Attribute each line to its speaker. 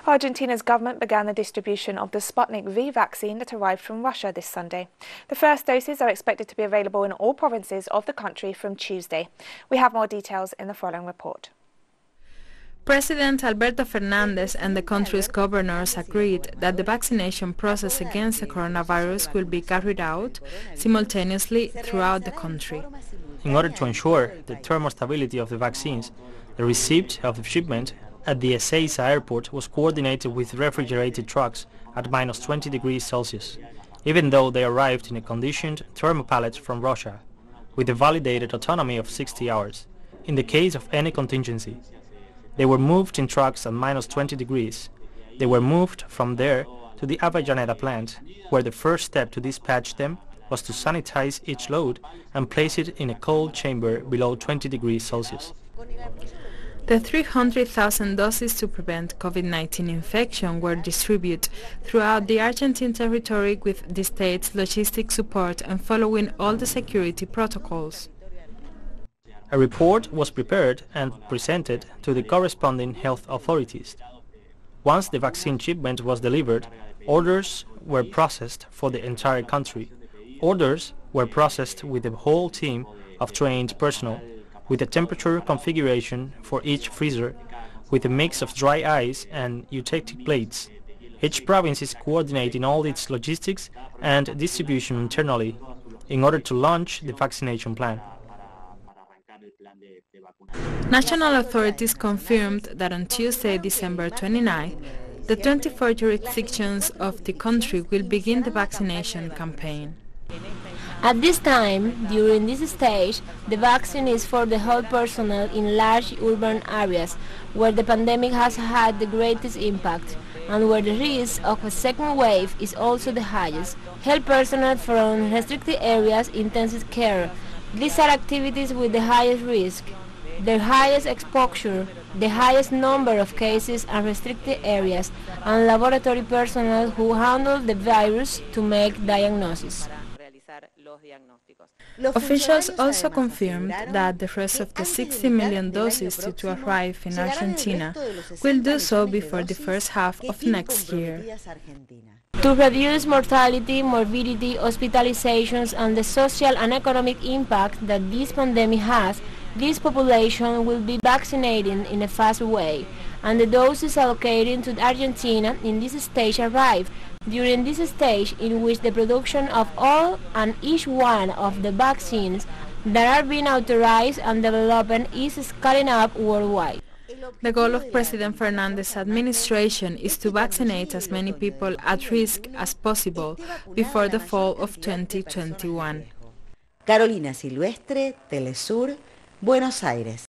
Speaker 1: Argentina's government began the distribution of the Sputnik V vaccine that arrived from Russia this Sunday. The first doses are expected to be available in all provinces of the country from Tuesday. We have more details in the following report.
Speaker 2: President Alberto Fernández and the country's governors agreed that the vaccination process against the coronavirus will be carried out simultaneously throughout the country.
Speaker 3: In order to ensure the thermal stability of the vaccines, the receipt of the shipment at the Ezeiza airport was coordinated with refrigerated trucks at minus 20 degrees Celsius, even though they arrived in a conditioned thermopallet from Russia, with a validated autonomy of 60 hours, in the case of any contingency. They were moved in trucks at minus 20 degrees. They were moved from there to the Avellaneda plant, where the first step to dispatch them was to sanitize each load and place it in a cold chamber below 20 degrees Celsius.
Speaker 2: The 300,000 doses to prevent COVID-19 infection were distributed throughout the Argentine territory with the state's logistic support and following all the security protocols.
Speaker 3: A report was prepared and presented to the corresponding health authorities. Once the vaccine shipment was delivered, orders were processed for the entire country. Orders were processed with a whole team of trained personnel, with a temperature configuration for each freezer, with a mix of dry ice and eutectic plates. Each province is coordinating all its logistics and distribution internally in order to launch the vaccination plan.
Speaker 2: National authorities confirmed that on Tuesday, December 29, the 24 jurisdictions of the country will begin the vaccination campaign.
Speaker 4: At this time, during this stage, the vaccine is for the health personnel in large urban areas where the pandemic has had the greatest impact and where the risk of a second wave is also the highest. Health personnel from restricted areas, intensive care. These are activities with the highest risk, the highest exposure, the highest number of cases and restricted areas, and laboratory personnel who handle the virus to make diagnosis.
Speaker 2: Officials also confirmed that the rest of the 60 million doses due to arrive in Argentina will do so before the first half of next year.
Speaker 4: To reduce mortality, morbidity, hospitalizations, and the social and economic impact that this pandemic has, this population will be vaccinated in a fast way, and the doses allocated to Argentina in this stage arrive during this stage in which the production of all and each one of the vaccines that are being authorized and developed is scaling up worldwide.
Speaker 2: The goal of President Fernández's administration is to vaccinate as many people at risk as possible before the fall of 2021.
Speaker 5: Carolina Silvestre, teleSUR, Buenos Aires.